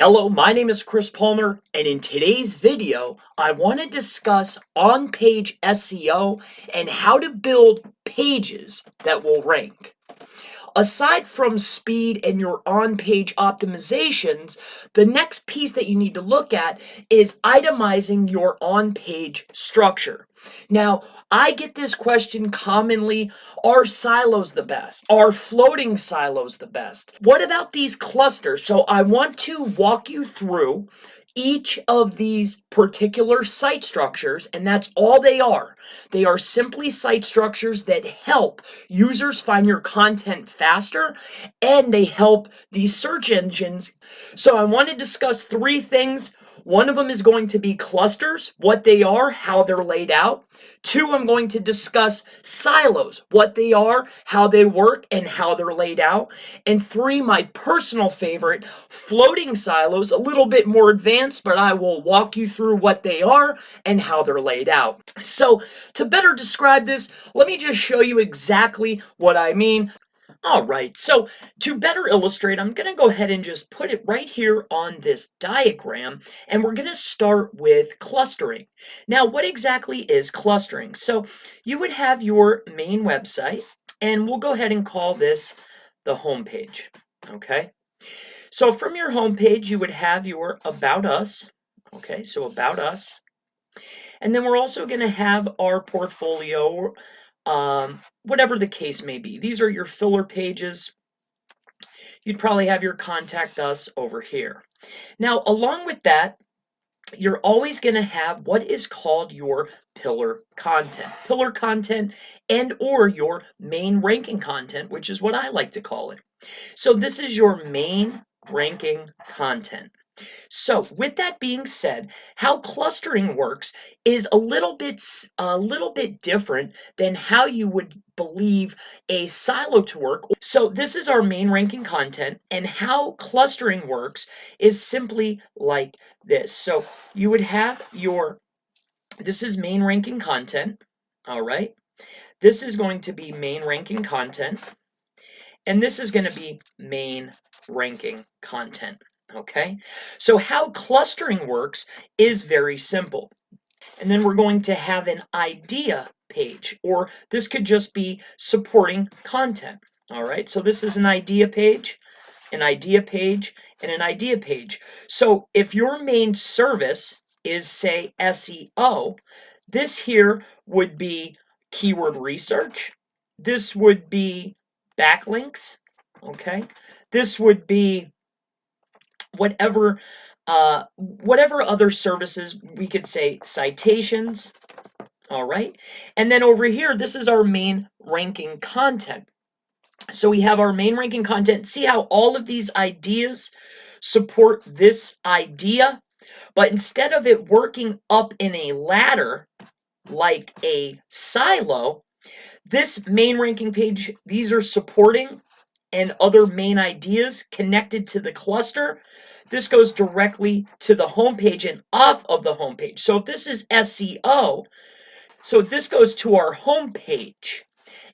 Hello, my name is Chris Palmer, and in today's video, I want to discuss on-page SEO and how to build pages that will rank. Aside from speed and your on-page optimizations, the next piece that you need to look at is itemizing your on-page structure. Now, I get this question commonly, are silos the best? Are floating silos the best? What about these clusters? So I want to walk you through each of these particular site structures, and that's all they are. They are simply site structures that help users find your content faster, and they help these search engines. So I want to discuss three things. One of them is going to be clusters, what they are, how they're laid out. Two, I'm going to discuss silos, what they are, how they work, and how they're laid out. And three, my personal favorite, floating silos, a little bit more advanced, but I will walk you through what they are and how they're laid out. So to better describe this, let me just show you exactly what I mean. All right, so to better illustrate, I'm going to go ahead and just put it right here on this diagram, and we're going to start with clustering. Now, what exactly is clustering? So you would have your main website, and we'll go ahead and call this the home page, okay? So from your home page, you would have your About Us, okay, so About Us. And then we're also going to have our portfolio, whatever the case may be. These are your filler pages. You'd probably have your Contact Us over here. Now, along with that, you're always going to have what is called your pillar content and or your main ranking content, which is what I like to call it. So this is your main ranking content. So with that being said, how clustering works is a little bit different than how you would believe a silo to work. So this is our main ranking content, and how clustering works is simply like this. So you would have this is main ranking content, all right? This is going to be main ranking content, and this is going to be main ranking content. Okay, so how clustering works is very simple. And then we're going to have an idea page, or this could just be supporting content. All right, so this is an idea page, an idea page, and an idea page. So if your main service is, say, SEO, this here would be keyword research. This would be backlinks. Okay, this would be whatever other services, we could say citations. All right, and then over here, this is our main ranking content. So we have our main ranking content. See how all of these ideas support this idea, but instead of it working up in a ladder like a silo, this main ranking page, these are supporting and other main ideas connected to the cluster. This goes directly to the homepage and off of the homepage. So if this is SEO, so this goes to our homepage.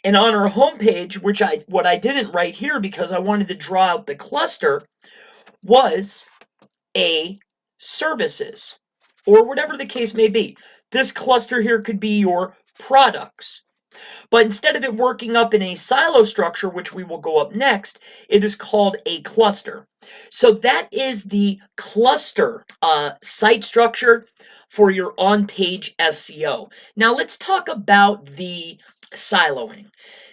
And on our homepage, what I didn't write here because I wanted to draw out the cluster, was a services, or whatever the case may be. This cluster here could be your products. But instead of it working up in a silo structure, which we will go up next, it is called a cluster. So that is the cluster site structure for your on-page SEO. Now let's talk about the siloing.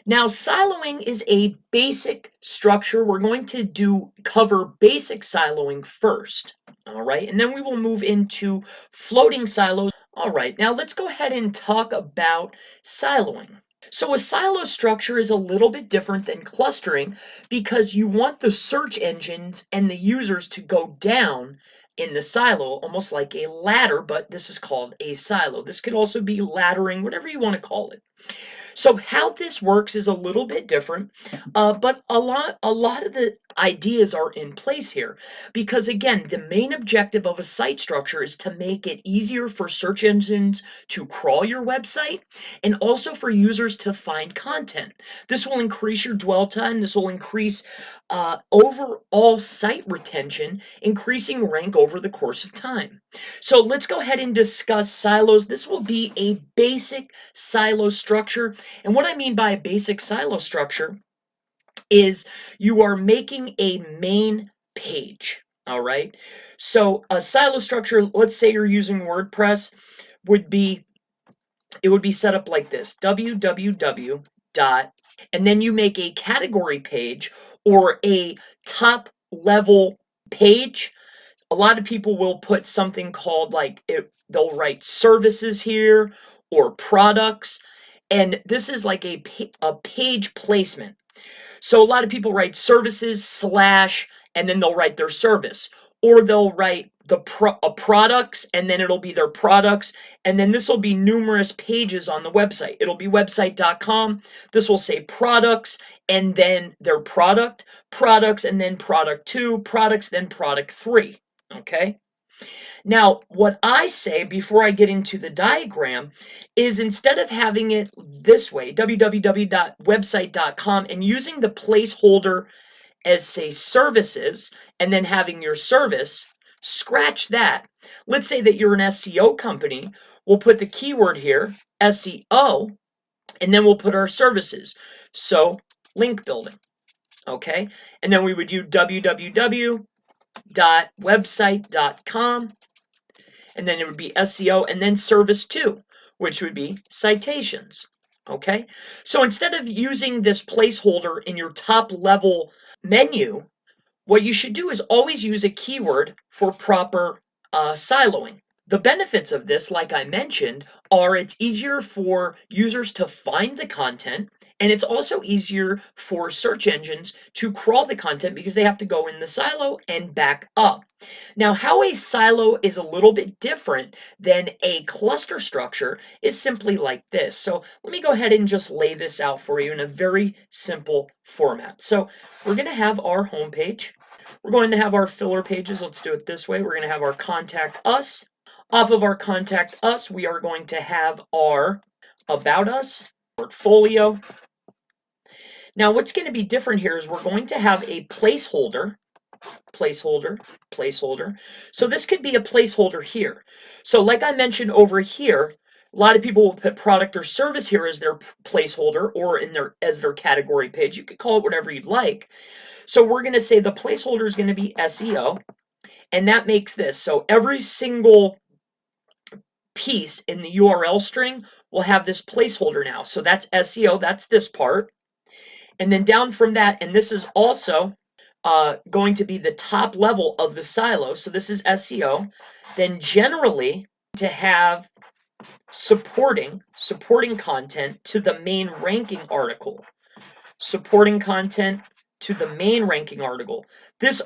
Now, siloing is a basic structure. We're going to cover basic siloing first, all right? And then we will move into floating silos. All right, now let's go ahead and talk about siloing. So a silo structure is a little bit different than clustering because you want the search engines and the users to go down in the silo, almost like a ladder, but this is called a silo. This could also be laddering, whatever you want to call it. So how this works is a little bit different, but a lot of the ideas are in place here, because again, the main objective of a site structure is to make it easier for search engines to crawl your website and also for users to find content. This will increase your dwell time. This will increase overall site retention, increasing rank over the course of time. So let's go ahead and discuss silos. This will be a basic silo structure, and what I mean by a basic silo structure is you are making a main page. All right. So a silo structure, let's say you're using WordPress, would be set up like this: www dot, and then you make a category page or a top level page. A lot of people will put something called they'll write services here or products, and this is like a page placement. So a lot of people write services slash, and then they'll write their service, or they'll write products, and then it'll be their products, and then this will be numerous pages on the website. It'll be website.com. This will say products, and then their products, and then product 2, products, then product 3. Okay. Now, what I say before I get into the diagram is, instead of having it this way, www.website.com, and using the placeholder as, say, services, and then having your service, scratch that. Let's say that you're an SEO company. We'll put the keyword here, SEO, and then we'll put our services. So, link building. Okay? And then we would do www.website.com, and then it would be SEO, and then service 2, which would be citations. Okay, so instead of using this placeholder in your top level menu, what you should do is always use a keyword for proper siloing. The benefits of this, like I mentioned, are it's easier for users to find the content, and it's also easier for search engines to crawl the content because they have to go in the silo and back up. Now, how a silo is a little bit different than a cluster structure is simply like this. So let me go ahead and just lay this out for you in a very simple format. So we're going to have our home page. We're going to have our filler pages. Let's do it this way. We're going to have our contact us. Off of our contact us, we are going to have our about us, portfolio. Now, what's going to be different here is we're going to have a placeholder. So this could be a placeholder here. So like I mentioned over here, a lot of people will put product or service here as their placeholder or as their category page. You could call it whatever you'd like. So we're going to say the placeholder is going to be SEO, and that makes this. So every single piece in the URL string will have this placeholder now. So that's SEO, that's this part. And then down from that, and this is also going to be the top level of the silo. So this is SEO. Then generally to have supporting content to the main ranking article. Supporting content to the main ranking article. This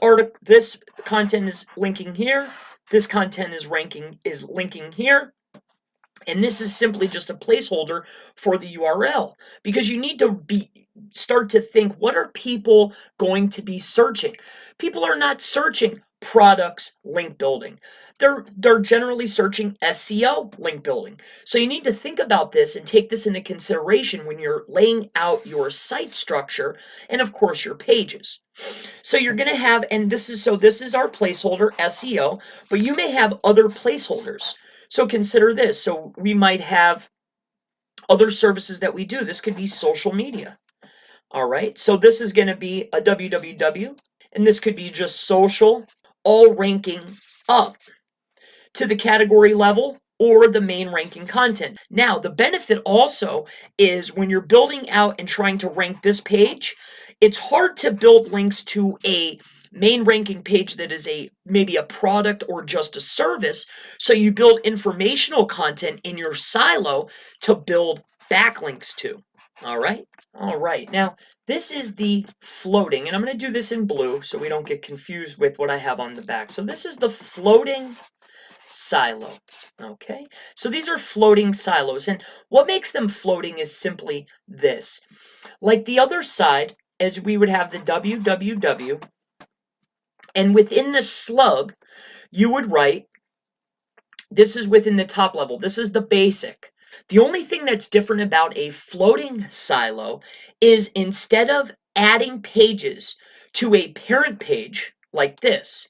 content is linking here. This content is linking here. And this is simply just a placeholder for the URL, because you need to start to think, what are people going to be searching? People are not searching products link building. They're generally searching SEO link building. So you need to think about this and take this into consideration when you're laying out your site structure and of course your pages. So you're going to have, and this is our placeholder SEO, but you may have other placeholders. So consider this. So we might have other services that we do. This could be social media. All right. So this is going to be a www, and this could be just social, all ranking up to the category level or the main ranking content. Now, the benefit also is when you're building out and trying to rank this page, it's hard to build links to a main ranking page that is maybe a product or just a service. So you build informational content in your silo to build backlinks to. All right. Now, this is the floating, and I'm going to do this in blue so we don't get confused with what I have on the back. So this is the floating silo. Okay, so these are floating silos, and what makes them floating is simply this. Like the other side, as we would have the www And within the slug, you would write, this is within the top level. This is the basic. The only thing that's different about a floating silo is instead of adding pages to a parent page like this,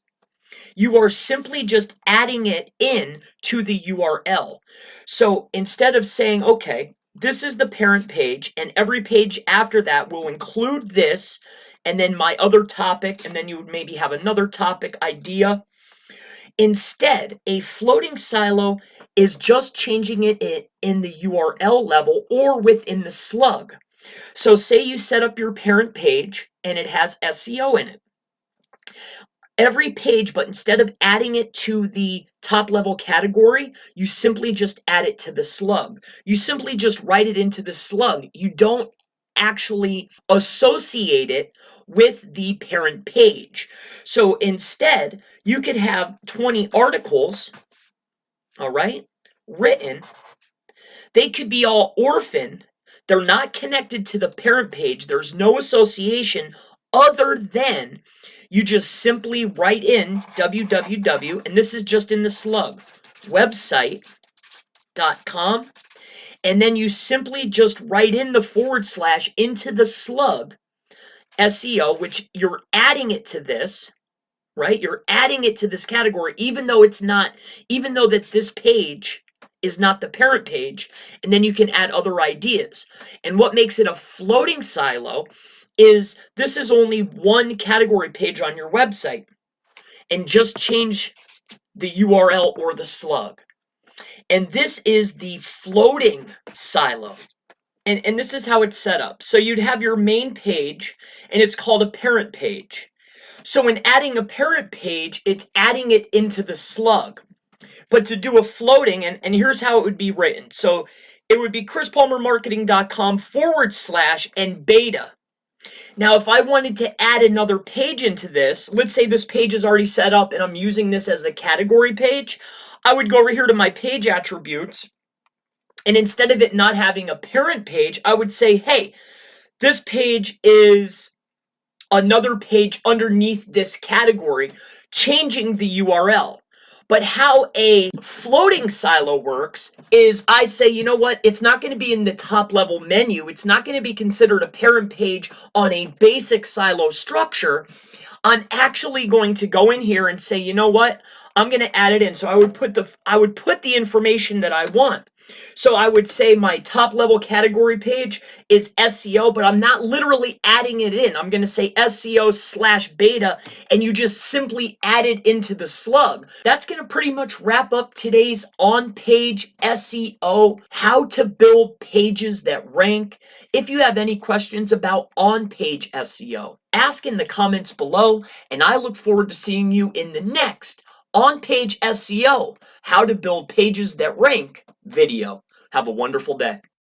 you are simply just adding it in to the URL. So instead of saying, okay, this is the parent page, and every page after that will include this, and then my other topic, and then you would maybe have another topic idea. Instead, a floating silo is just changing it in the URL level or within the slug. So say you set up your parent page and it has SEO in it. Every page, but instead of adding it to the top level category, you simply just add it to the slug. You simply just write it into the slug. You don't actually associate it with the parent page. So instead, you could have 20 articles, all right, written. They could be all orphan. They're not connected to the parent page. There's no association other than you just simply write in www, and this is just in the slug, website.com, and then you simply just write in the / into the slug SEO, which you're adding it to this, right? You're adding it to this category, even though that this page is not the parent page, and then you can add other ideas. And what makes it a floating silo is this is only one category page on your website, and just change the URL or the slug. And this is the floating silo. And this is how it's set up. So you'd have your main page, and it's called a parent page. So when adding a parent page, it's adding it into the slug. But to do a floating, and here's how it would be written. So it would be chrispalmermarketing.com / and beta. Now, if I wanted to add another page into this, let's say this page is already set up and I'm using this as the category page, I would go over here to my page attributes, and instead of it not having a parent page, I would say, hey, this page is another page underneath this category, changing the URL. But how a floating silo works is I say, you know what, it's not going to be in the top level menu. It's not going to be considered a parent page on a basic silo structure. I'm actually going to go in here and say, you know what, I'm going to add it in. So I would put the information that I want. So I would say my top level category page is SEO, but I'm not literally adding it in. I'm going to say SEO / beta, and you just simply add it into the slug. That's going to pretty much wrap up today's on-page SEO, how to build pages that rank. If you have any questions about on-page SEO, ask in the comments below, and I look forward to seeing you in the next on-page SEO, how to build pages that rank video. Have a wonderful day.